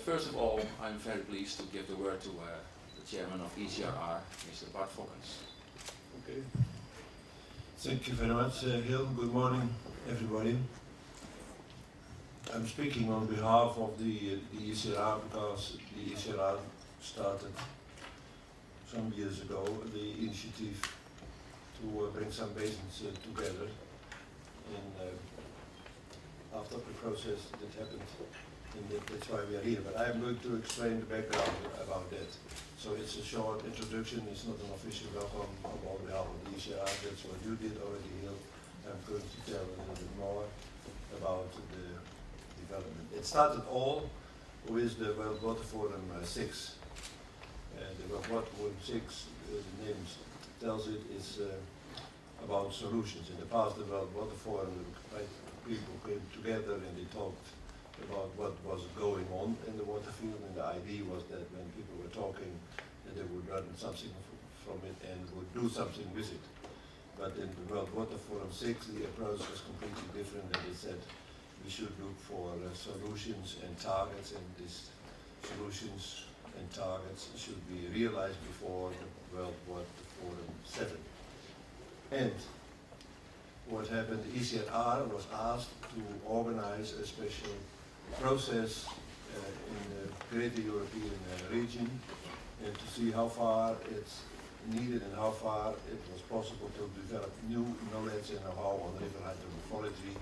first of all, I'm very pleased to give the word to the chairman of ECRR, Mr. Fokkens. Okay. Thank you very much, Gil. Good morning, everybody. I'm speaking on behalf of the ECRR because the ECRR started some years ago the initiative to bring some basins together. And after the process that happened, and that's why we are here. But I'm going to explain the background about that. So it's a short introduction, it's not an official welcome on behalf of the ECR, that's what you did already, Gil. I'm going to tell a little bit more about the development. It started all with the World Water Forum 6. The World Water Forum 6, the name tells it, is about solutions. In the past, the World Water Forum, people came together and they talked about what was going on in the water field, and the idea was that when people were talking, that they would learn something from it and would do something with it. But in the World Water Forum 6, the approach was completely different, and it said we should look for solutions and targets, and these solutions and targets should be realized before the World Water Forum 7. And what happened, the ECRR was asked to organize a special process in the greater European region and to see how far it's needed and how far it was possible to develop new knowledge and know-how on river hydromorphology,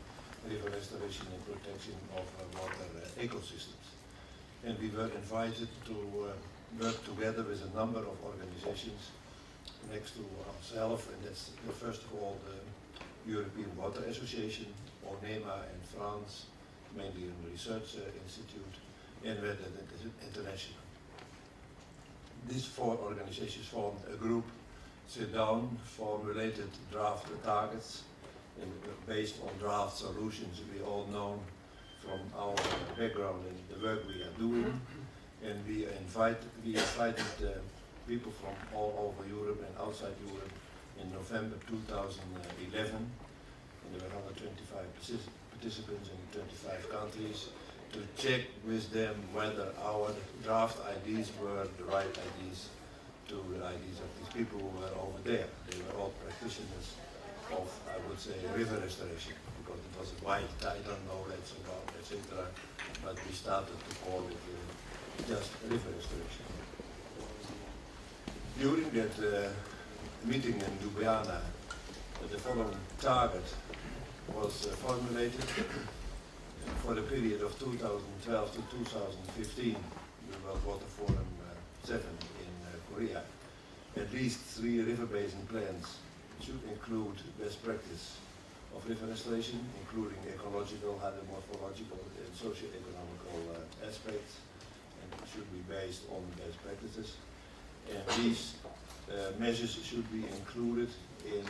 river restoration and protection of water ecosystems. And we were invited to work together with a number of organizations next to ourselves, and that's first of all the European Water Association, ONEMA in France, mainly in the research institute, and Red International. These four organizations formed a group, sit down, formulated draft targets, and based on draft solutions we all know from our background and the work we are doing. And we invited people from all over Europe and outside Europe in November 2011. And there were 125 participants in 25 countries to check with them whether our draft ideas were the right ideas to the ideas of these people who were over there. They were all practitioners of, I would say, river restoration, because it was a wide title, knowledge about, etc. But we started to call it just river restoration. During that meeting in Ljubljana, the following target was formulated for the period of 2012 to 2015, the World Water Forum 7 in Korea. At least 3 river basin plans should include best practice of river restoration, including ecological, hydromorphological, and socio-economical aspects, and it should be based on best practices. And these measures should be included in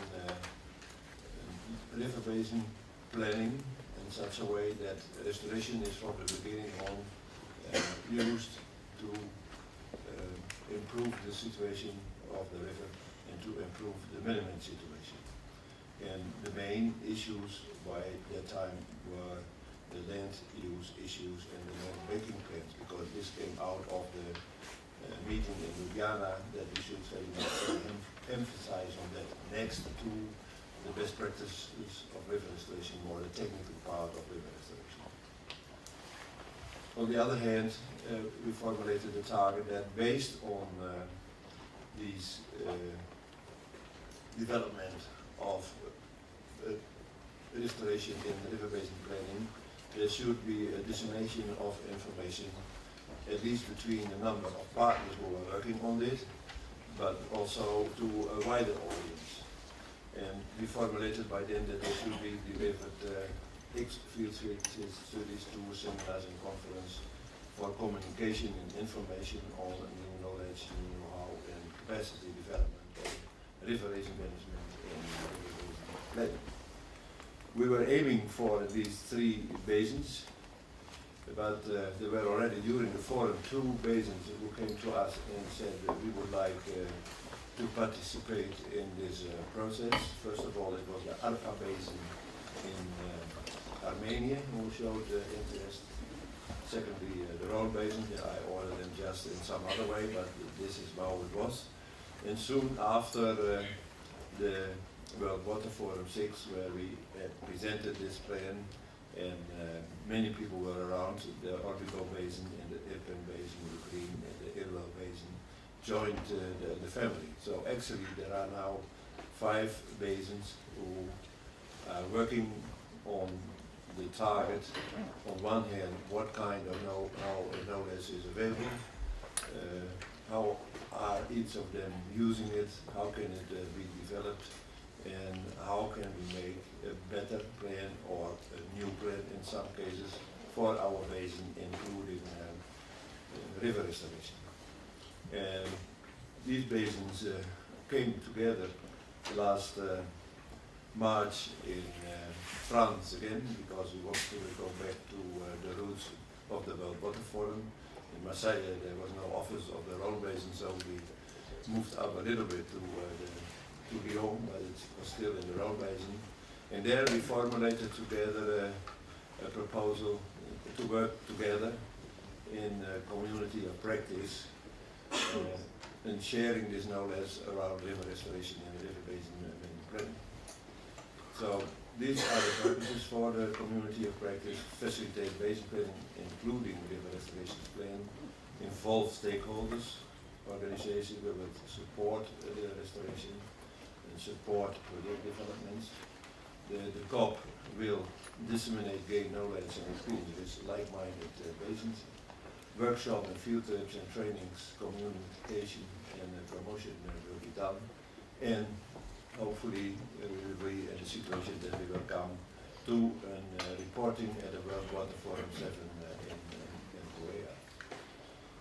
river basin planning in such a way that restoration is from the beginning on used to improve the situation of the river and to improve the management situation. And the main issues by that time were the land use issues and the land making plans, because this came out of the meeting in Ljubljana, that we should say emphasize on that next to the best practices of river restoration, more the technical part of river restoration. On the other hand, we formulated a target that based on these development of restoration in river basin planning, there should be a dissemination of information, at least between a number of partners who are working on this, but also to a wider audience. And we formulated by then that there should be delivered X field studies, tours, seminars and conferences for communication and information on new knowledge, new know-how and capacity development of river basin management and river basin planning. We were aiming for at least 3 basins, but there were already during the forum 2 basins who came to us and said that we would like to participate in this process. First of all, it was the Arpa basin in Armenia who showed interest. secondly, the road basin. Yeah, I ordered them just in some other way, but this is how it was. And soon after the World Water Forum 6, where we presented this plan, and many people were around, the Orbico Basin and the Irpen Basin, the Green and the Irwell Basin joined the family. So actually there are now 5 basins who are working on the target. On one hand, what kind of knowledge is available, how are each of them using it, how can it be developed, and how can we make a better plan or a new plan in some cases for our basin, including river restoration. And these basins came together last March in France again, because we want to go back to the roots of the World Water Forum. In Marseille there was no office of the Rhone Basin, so we moved up a little bit to Lyon, but it was still in the Rhone Basin. And there we formulated together a proposal to work together in a community of practice and sharing this knowledge around river restoration and river basin planning. So these are the purposes for the community of practice: facilitate basin planning, including river restoration plan, involve stakeholders, organizations that will support the restoration and support project developments. The COP will disseminate, gain knowledge and experience with like-minded basins. Workshop and field trips and trainings, communication and promotion will be done. And hopefully we will be in a situation that we will come to reporting at the World Water Forum 7 in Korea.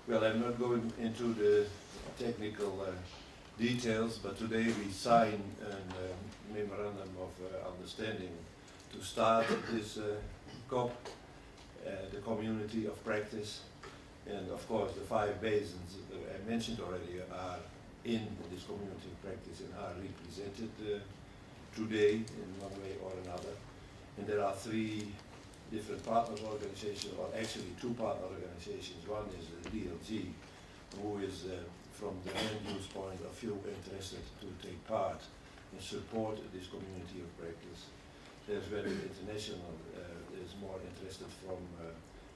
Well, I'm not going into the technical details, but today we sign a memorandum of understanding to start this COP, the community of practice. And of course the 5 basins I mentioned already are in this community of practice and are represented today in one way or another. And there are 3 different partner organizations, or actually 2 partner organizations. One is the DLG, who is from the land use point of view interested to take part and support this community of practice. There's very international, is more interested from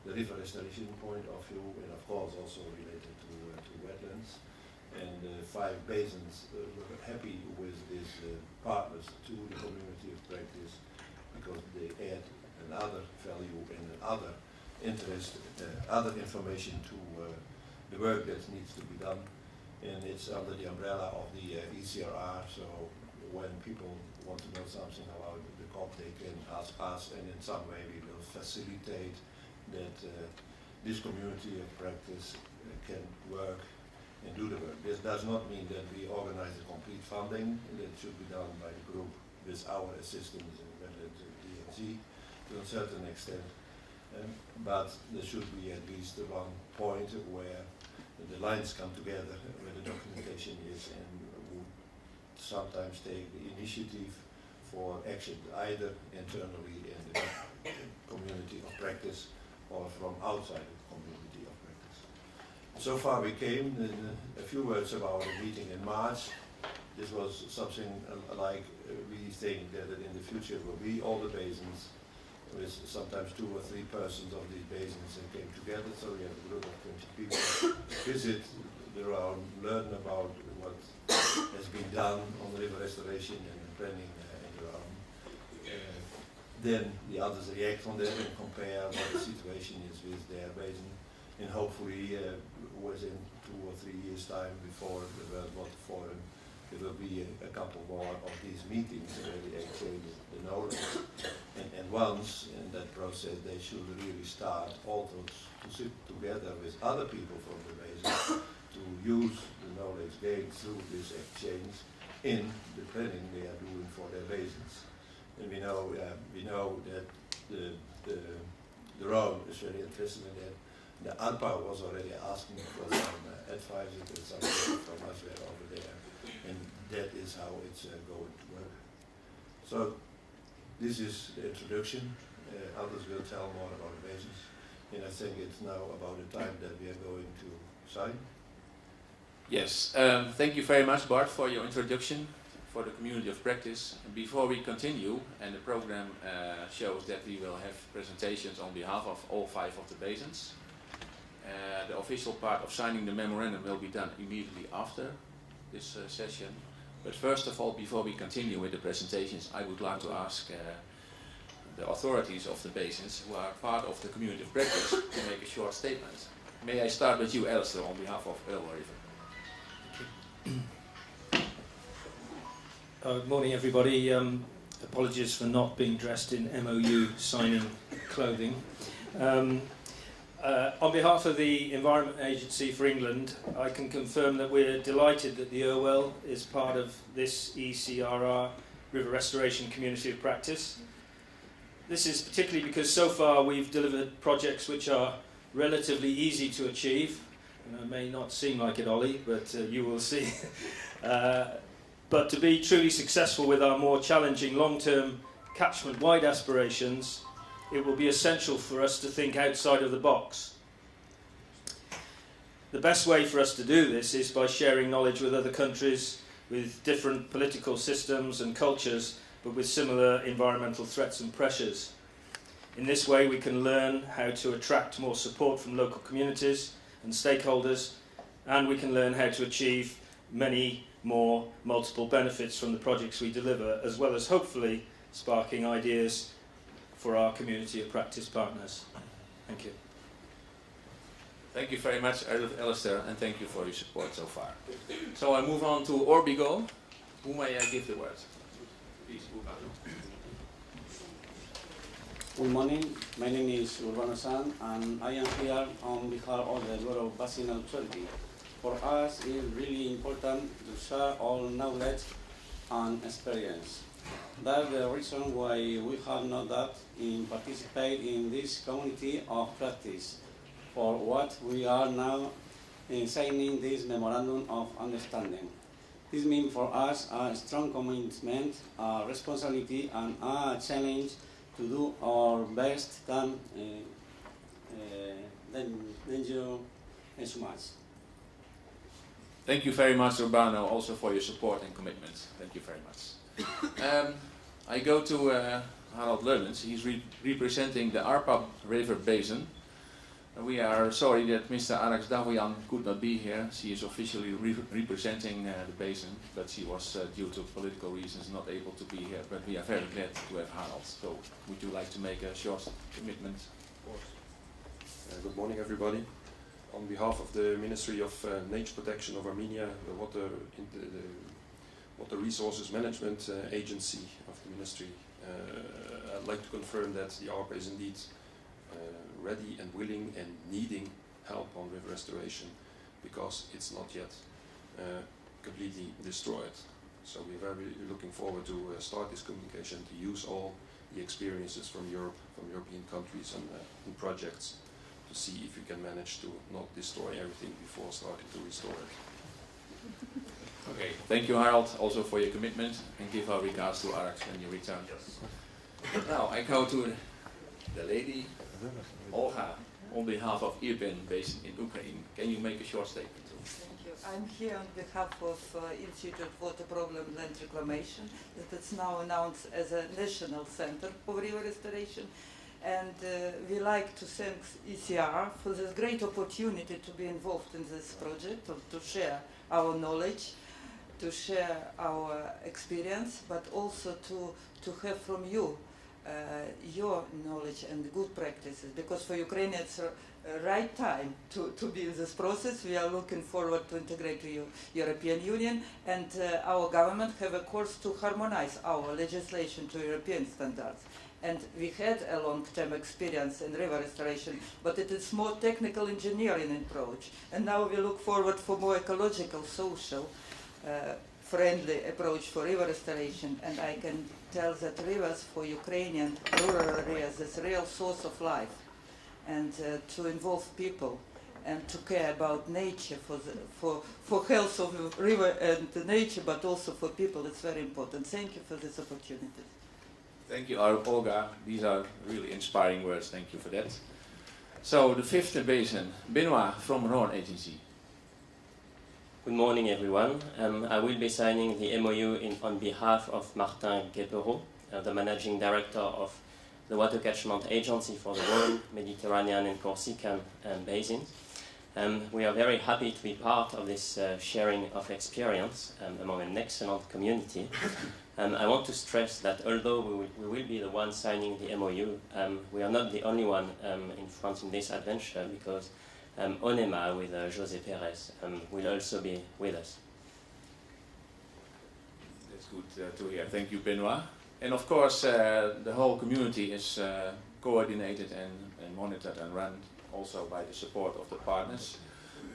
the river restoration point of view, and of course also related to wetlands. And 5 basins were happy with these partners to the community of practice, because they add another value and another interest, other information to the work that needs to be done. And it's under the umbrella of the ECRR, so when people want to know something about the COP, they can ask us, and in some way we will facilitate that this community of practice can work and do the work. This does not mean that we organize the complete funding. That should be done by the group with our assistance and the DLG to a certain extent. But there should be at least one point where the lines come together, where the documentation is, and we sometimes take the initiative for action, either internally in the community of practice or from outside the community of practice. So far we came. A few words about the meeting in March. This was something like we think that in the future will be all the basins, with sometimes 2 or 3 persons of these basins that came together. So we have a group of 20 people visit the round, learn about what has been done on river restoration and planning in the round. Then the others react on that and compare what the situation is with their basin, and hopefully within 2 or 3 years' time, before the World Water Forum, there will be a couple more of these meetings where they exchange the knowledge. And once in that process, they should really start also to sit together with other people from the basin to use the knowledge gained through this exchange in the planning they are doing for their basins. And we know that the Rhone is very interested in that. The ARPA was already asking for some advice and some from us over there, and that is how it's going to work. So this is the introduction. Others will tell more about the basins. And I think it's now about the time that we are going to sign. Yes, thank you very much, Bart, for your introduction for the community of practice. And before we continue, and the program shows that we will have presentations on behalf of all 5 of the basins. The official part of signing the memorandum will be done immediately after this session. But first of all, before we continue with the presentations, I would like to ask the authorities of the basins who are part of the community of practice to make a short statement. May I start with you, Alistair, on behalf of Earl River. Good morning, everybody. Apologies for not being dressed in MOU signing clothing. On behalf of the Environment Agency for England, I can confirm that we're delighted that the Irwell is part of this ECRR River Restoration Community of Practice. This is particularly because so far we've delivered projects which are relatively easy to achieve. It may not seem like it, Ollie, but you will see. But to be truly successful with our more challenging long-term catchment-wide aspirations, it will be essential for us to think outside of the box. The best way for us to do this is by sharing knowledge with other countries with different political systems and cultures, but with similar environmental threats and pressures. In this way, we can learn how to attract more support from local communities and stakeholders, and we can learn how to achieve many more multiple benefits from the projects we deliver, as well as hopefully sparking ideas for our community of practice partners. Thank you. Thank you very much, Alistair, and thank you for your support so far. So I move on to Orbigo. Who may I give the word? Please, Urbano. Good morning, my name is Urbano San, and I am here on behalf of the Douro Basin Authority. For us, it is really important to share all knowledge and experience. That's the reason why we have not that in participate in this community of practice, for what we are now signing this memorandum of understanding. This means for us a strong commitment, a responsibility, and a challenge to do our best. Thank you so much. Thank you very much, Urbano, also for your support and commitment. Thank you very much. I go to Harald Leumens. He's representing the Arpa River Basin. We are sorry that Mr. Alex Davian could not be here. She is officially representing the basin, but she was, due to political reasons, not able to be here. But we are very glad to have Harald. So, would you like to make a short commitment? Of course. Good morning, everybody. On behalf of the Ministry of Nature Protection of Armenia, the Water Resources Management Agency of the Ministry, I'd like to confirm that the ARPA is indeed ready and willing and needing help on river restoration, because it's not yet completely destroyed. So we're very looking forward to start this communication, to use all the experiences from Europe, from European countries and projects, to see if we can manage to not destroy everything before starting to restore it. Okay, thank you, Harald, also for your commitment, and give our regards to Alex when you return. Yes. Now I go to the lady, Olga, on behalf of Irpin Basin in Ukraine. Can you make a short statement too? Thank you. I'm here on behalf of Institute of Water Problem Land Reclamation, that it's now announced as a national center for river restoration. And we like to thank ECR for this great opportunity to be involved in this project, to share our knowledge, to share our experience, but also to have from you your knowledge and good practices, because for Ukraine it's right time to be in this process. We are looking forward to integrate to European Union, and our government have a course to harmonize our legislation to European standards. And we had a long-term experience in river restoration, but it is more technical engineering approach. And now we look forward for more ecological, social, friendly approach for river restoration. And I can tell that rivers for Ukrainian rural areas is a real source of life. And to involve people and to care about nature for health of the river and the nature, but also for people, it's very important. Thank you for this opportunity. Thank you, Olga. These are really inspiring words. Thank you for that. So the fifth basin, Benoit from Rhône Agency. Good morning, everyone. I will be signing the MOU on behalf of Martin Guépereau, the Managing Director of the Water Catchment Agency for the Rhône, Mediterranean and Corsican basins. We are very happy to be part of this sharing of experience among an excellent community. I want to stress that although we will be the ones signing the MOU, we are not the only one in France in this adventure, because ONEMA with José Pérez will also be with us. That's good to hear. Thank you, Benoit. And of course, the whole community is coordinated and monitored and run also by the support of the partners.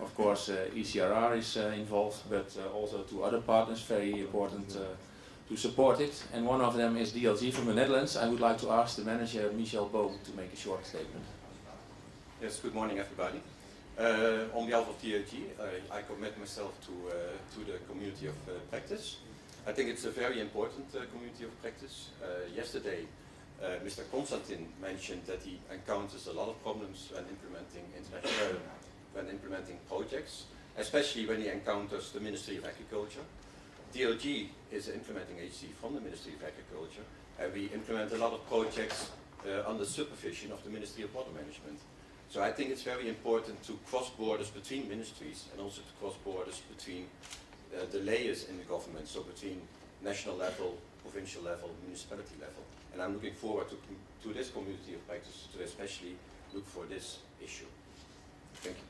Of course, ECRR is involved, but also two other partners, very important to support it. And one of them is DLG from the Netherlands. I would like to ask the manager, Michel Boom, to make a short statement. Yes, good morning, everybody. On behalf of DLG, I commit myself to the community of practice. I think it's a very important community of practice. Yesterday, Mr. Constantin mentioned that he encounters a lot of problems when implementing projects, especially when he encounters the Ministry of Agriculture. DLG is an implementing agency from the Ministry of Agriculture, and we implement a lot of projects under supervision of the Ministry of Water Management. So I think it's very important to cross borders between ministries and also to cross borders between the layers in the government, so between national level, provincial level, municipality level. And I'm looking forward to this community of practice to especially look for this issue. Thank you.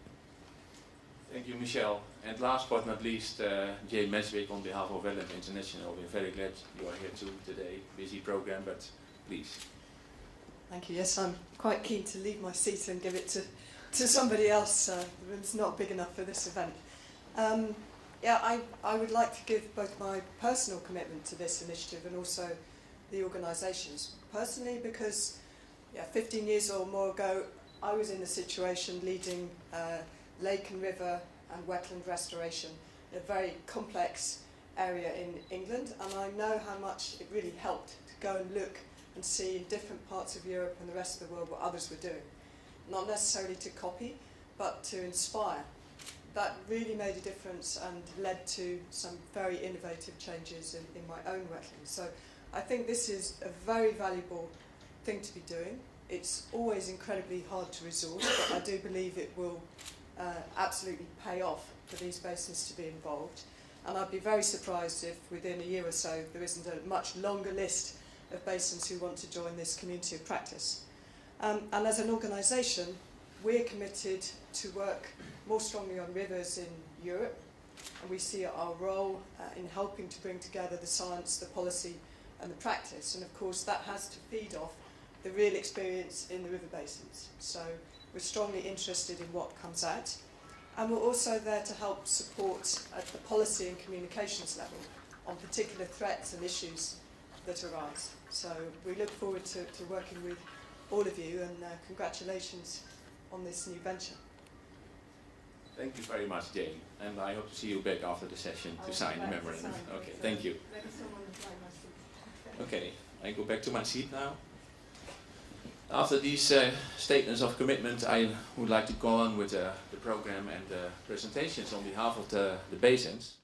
Thank you, Michel. And last but not least, Jay Meswick on behalf of Welland International. We're very glad you are here too today. Busy program, but please. Thank you. Yes, I'm quite keen to leave my seat and give it to somebody else. The room's not big enough for this event. I would like to give both my personal commitment to this initiative and also the organisations. Personally, because 15 years or more ago, I was in a situation leading lake and river and wetland restoration in a very complex area in England, and I know how much it really helped to go and look and see in different parts of Europe and the rest of the world what others were doing. Not necessarily to copy, but to inspire. That really made a difference and led to some very innovative changes in my own wetlands. So I think this is a very valuable thing to be doing. It's always incredibly hard to resource, but I do believe it will absolutely pay off for these basins to be involved. And I'd be very surprised if within a year or so there isn't a much longer list of basins who want to join this community of practice. And as an organisation, we're committed to work more strongly on rivers in Europe, and we see our role in helping to bring together the science, the policy and the practice, and of course that has to feed off the real experience in the river basins. So we're strongly interested in what comes out, and we're also there to help support at the policy and communications level on particular threats and issues that arise. So we look forward to working with all of you, and congratulations on this new venture. Thank you very much, Jane, and I hope to see you back after the session to sign the memorandum. Okay, thank you. Maybe someone will fly my seat. Okay, I go back to my seat now. After these statements of commitment, I would like to go on with the program and the presentations on behalf of the basins.